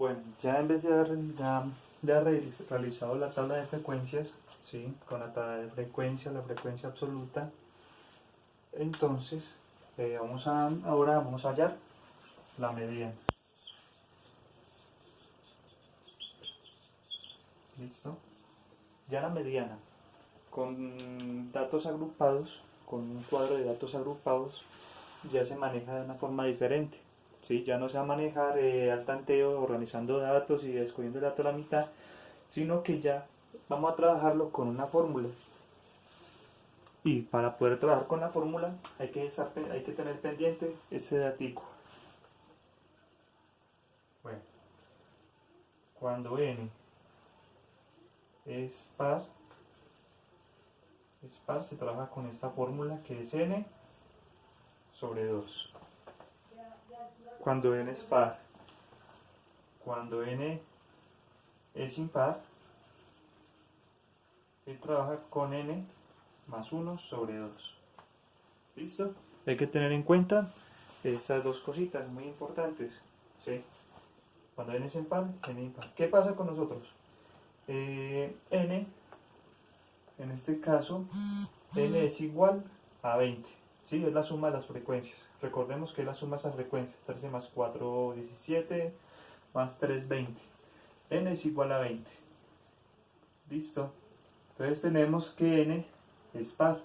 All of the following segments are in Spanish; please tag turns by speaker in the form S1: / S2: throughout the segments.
S1: Bueno, ya en vez de haber realizado la tabla de frecuencias, ¿sí? Con la tabla de frecuencia, la frecuencia absoluta, entonces ahora vamos a hallar la mediana. ¿Listo? Ya la mediana, con datos agrupados, con un cuadro de datos agrupados, ya se maneja de una forma diferente. ¿Sí? Ya no se va a manejar al tanteo, organizando datos y escogiendo el dato a la mitad, sino que ya vamos a trabajarlo con una fórmula. Y para poder trabajar con la fórmula hay que tener pendiente ese datico. Bueno, cuando n es par se trabaja con esta fórmula que es n sobre 2. Cuando n es par, cuando n es impar, se trabaja con n más 1 sobre 2. ¿Listo? Hay que tener en cuenta estas dos cositas muy importantes. ¿Sí? Cuando n es impar, n impar. ¿Qué pasa con nosotros? N, en este caso, n es igual a 20. ¿Sí? Es la suma de las frecuencias. Recordemos que es la suma de esas frecuencias. 13 más 4, 17, más 3, 20. N es igual a 20. ¿Listo? Entonces tenemos que n es par.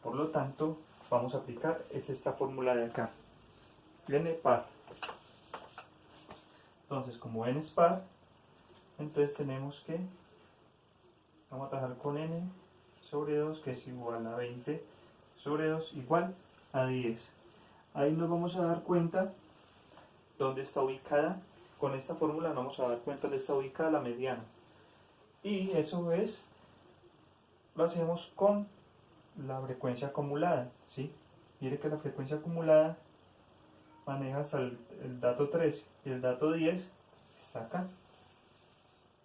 S1: Por lo tanto, vamos a aplicar esta fórmula de acá. N par. Entonces, como n es par, entonces tenemos que, vamos a trabajar con n sobre 2, que es igual a 20 sobre 2 igual a 10. Ahí nos vamos a dar cuenta dónde está ubicada. Con esta fórmula nos vamos a dar cuenta dónde está ubicada la mediana. Y eso lo hacemos con la frecuencia acumulada, ¿sí? Mire que la frecuencia acumulada maneja hasta el dato 13 y el dato 10 está acá.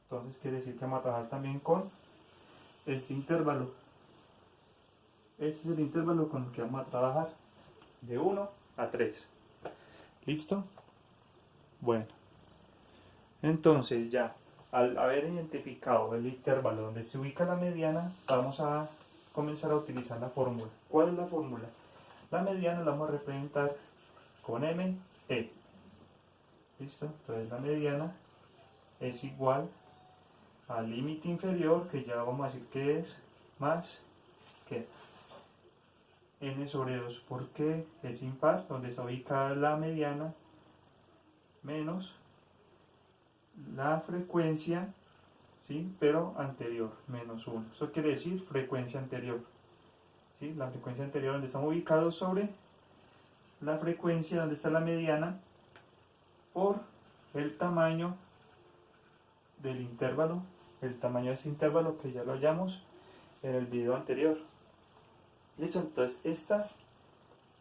S1: Entonces quiere decir que vamos a trabajar también con este intervalo. Este es el intervalo con el que vamos a trabajar, de 1 a 3. ¿Listo? Bueno, entonces ya al haber identificado el intervalo donde se ubica la mediana, vamos a comenzar a utilizar la fórmula. ¿Cuál es la fórmula? La mediana la vamos a representar con ME. ¿Listo? Entonces la mediana es igual al límite inferior, que ya vamos a decir que es más que n sobre 2, porque es impar, donde está ubicada la mediana, menos la frecuencia, ¿sí? Pero anterior, menos 1. Eso quiere decir frecuencia anterior. ¿Sí? La frecuencia anterior donde estamos ubicados sobre la frecuencia donde está la mediana por el tamaño del intervalo, el tamaño de ese intervalo que ya lo hallamos en el video anterior. Listo, entonces esta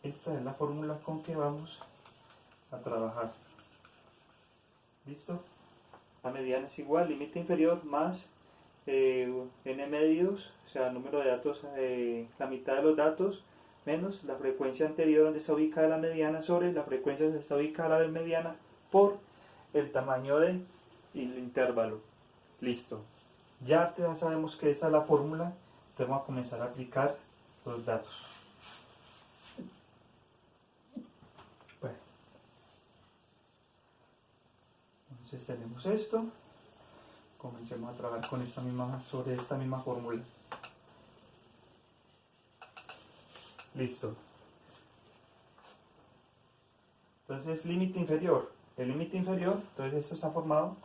S1: es la fórmula con que vamos a trabajar. ¿Listo? La mediana es igual, límite inferior más n medios, o sea, número de datos, la mitad de los datos, menos la frecuencia anterior donde está ubicada la mediana sobre la frecuencia donde está ubicada la mediana por el tamaño del intervalo. Listo. Ya sabemos que esa es la fórmula, entonces vamos a comenzar a aplicar los datos. Bueno, entonces tenemos esto. Comencemos a trabajar con sobre esta misma fórmula. Listo. Entonces, límite inferior. El límite inferior, entonces esto está formado.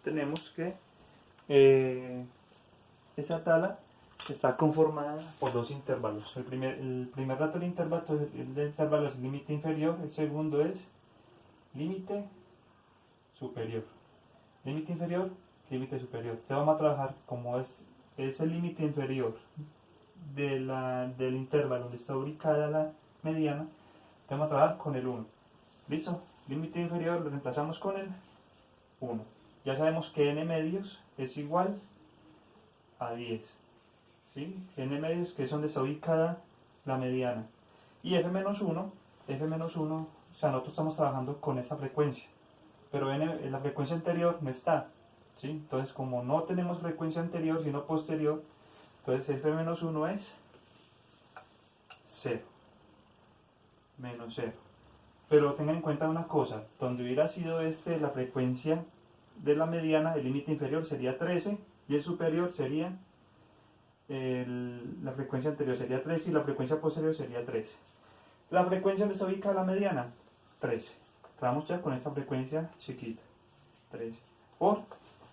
S1: Tenemos que esa tabla está conformada por dos intervalos. El primer dato del intervalo es límite inferior, el segundo es límite superior. Límite inferior, límite superior. Entonces vamos a trabajar como es el límite inferior del intervalo donde está ubicada la mediana. Vamos a trabajar con el 1. ¿Listo? Límite inferior lo reemplazamos con el 1. Ya sabemos que n medios es igual a 10. ¿Sí? N medios, que es donde está ubicada la mediana. Y f-1, o sea, nosotros estamos trabajando con esta frecuencia. pero en la frecuencia anterior no está, ¿sí? Entonces, como no tenemos frecuencia anterior, sino posterior, entonces f-1 es 0, menos 0. Pero tengan en cuenta una cosa, donde hubiera sido la frecuencia de la mediana, el límite inferior sería 13 y el superior sería, la frecuencia anterior sería 13 y la frecuencia posterior sería 13. La frecuencia donde está ubicada la mediana, 13. Entramos ya con esta frecuencia chiquita, 13. Por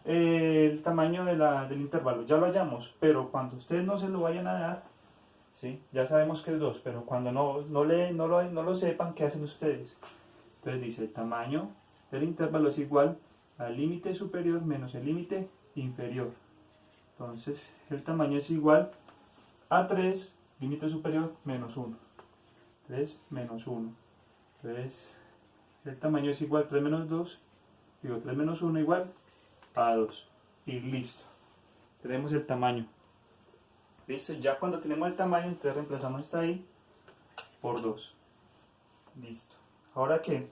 S1: el tamaño del intervalo, ya lo hallamos, pero cuando ustedes no se lo vayan a dar, ¿sí? Ya sabemos que es 2, pero cuando no lo sepan, ¿qué hacen ustedes? Entonces dice, el tamaño del intervalo es igual al límite superior menos el límite inferior. Entonces, el tamaño es igual a 3, límite superior, menos 1. 3 menos 1. Entonces, el tamaño es igual a 3 menos 2. Digo, 3 menos 1 igual a 2. Y listo. Tenemos el tamaño. Listo, ya cuando tenemos el tamaño, entonces reemplazamos esta i por 2. Listo. ¿Ahora qué?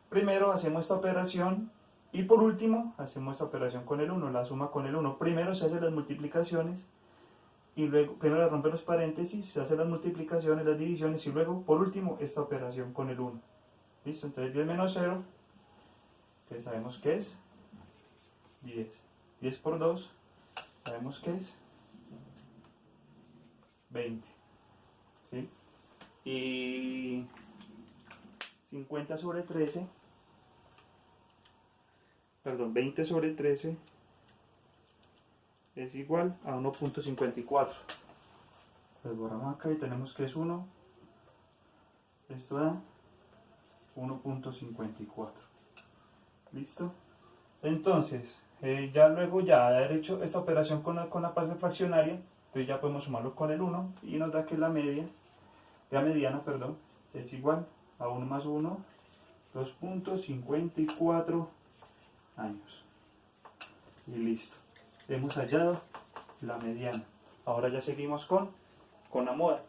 S1: Primero hacemos esta operación y por último hacemos esta operación con el 1, la suma con el 1. Primero se hacen las multiplicaciones y luego, primero se rompen los paréntesis, se hacen las multiplicaciones, las divisiones y luego, por último, esta operación con el 1. Listo, entonces 10 menos 0, entonces sabemos que es 10. 10 por 2, sabemos que es 20. ¿Sí? Y 50 sobre 13, perdón, 20 sobre 13 es igual a 1.54. Pues borramos acá y tenemos que es 1. Esto da 1.54. ¿Listo? Entonces, ya luego de haber hecho esta operación con la parte fraccionaria, entonces ya podemos sumarlo con el 1 y nos da que la mediana, es igual a 1 más 1, 2.54 años. Y listo. Hemos hallado la mediana. Ahora ya seguimos con la moda.